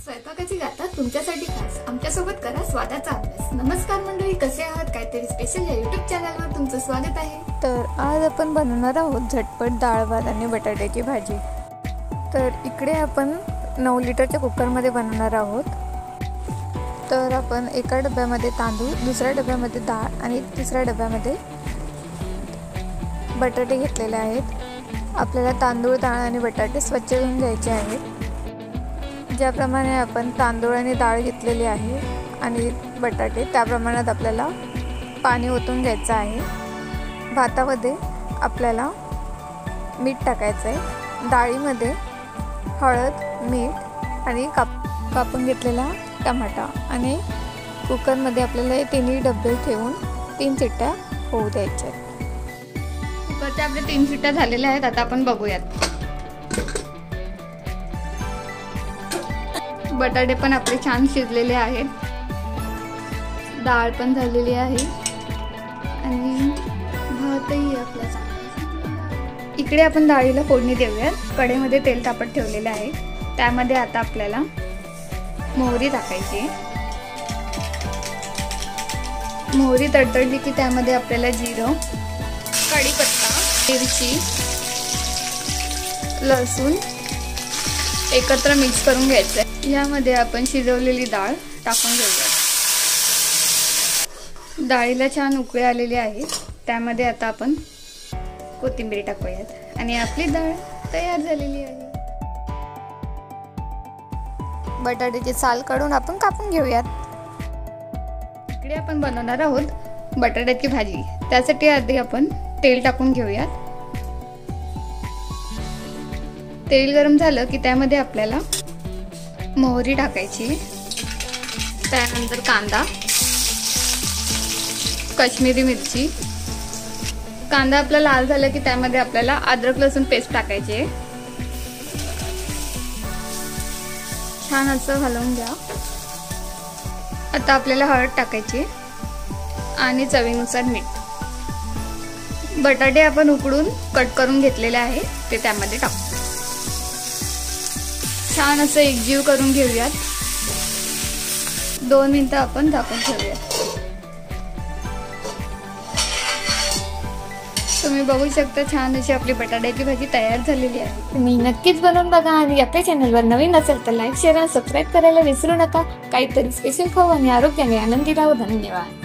स्वयंपाकाची गाथा तुमच्यासाठी खास आमच्यासोबत करा स्वादाचा अभ्यास। नमस्कार मंडळी, कसे आहात? काहीतरी स्पेशल या यूट्यूब चॅनलवर तुमचं स्वागत आहे। तर आज आपण बनवणार आहोत झटपट डाळ भात आणि बटाट्याची भाजी। तर इकडे आपण 9 लिटरच्या कुकरमध्ये बनवणार आहोत। तर आपण एका डब्यामध्ये तांदूळ, दुसऱ्या डब्यामध्ये डाळ आणि तिसऱ्या डब्यामध्ये बटाटे घेतलेले आहेत। आपल्याला तांदूळ, डाळ आणि बटाटे स्वच्छ धुवून घ्यायचे आहेत। ज्याप्रमाणे आपण तांदूळ आणि डाळ घेतलेली आहे आणि बटाटे त्या प्रमाणात आपल्याला पाणी ओतून घ्यायचं आहे। भातामध्ये आपल्याला मीठ टाकायचं आहे। डाळीमध्ये हळद, मीठ आणि कापून घेतलेला टमाटा आणि कुकरमध्ये आपल्याला हे तिन्ही डबे ठेवून 3 शिट्ट्या होऊ द्यायच्या आहेत। कुकरच्या आपल्या 3 शिट्ट्या झालेल्या आहेत। आता आपण बघूयात। बटाटे पण आपले छान शिजलेले आहेत, डाळ पण झालेली आहे आणि भातही आपला चांगला। इकडे आपण डाळीला फोडणी देऊयात। कढईमध्ये तेल तापत ठेवलेले आहे, त्यामध्ये आता आपल्याला मोहरी टाकायची आहे। मोहरी तडतडली की त्यामध्ये आपल्याला जिरं, कढीपत्ता, मिरची, लसूण एकत्र मिक्स करून घ्यायचं। यामध्ये आपण शिजवलेली डाळ टाकून घेऊया। डाळीला छान उकळी आलेली आहे, त्यामध्ये आता आपण कोथिंबीर टाकूयात आणि आपली डाळ तयार झालेली आहे। बटाट्याची साल काढून आपण कापून घेऊयात। इकडे आपण बनवणार आहोत बटाट्याची भाजी। त्यासाठी आधी आपण तेल टाकून घेऊयात। तेल गरम झालं की त्यामध्ये आपल्याला मोहरी टाकायची, त्यानंतर कांदा, काश्मीरी मिरची। कांदा आपला लाल झाला की त्यामध्ये आपल्याला अद्रक लसूण पेस्ट टाकायची आहे। छान असं हलवून घ्या। आता आपल्याला हळद टाकायची आणि चवीनुसार मीठ। बटाटे आपण उकडून कट करून घेतलेले आहे ते त्यामध्ये टाकू। छान असं एकजीव करून घेऊयात। 2 मिनिटं आपण झाकून ठेवूयात। तुम्ही बघू शकता छान अशी आपली बटाट्याची भाजी तयार झालेली आहे। तुम्ही नक्कीच बनवून बघा आणि आपल्या चॅनलवर नवीन असेल तर लाईक, शेअर आणि सबस्क्राईब करायला विसरू नका। काहीतरी स्पेशल खाऊ आणि आरोग्याने आनंदी राहू। धन्यवाद।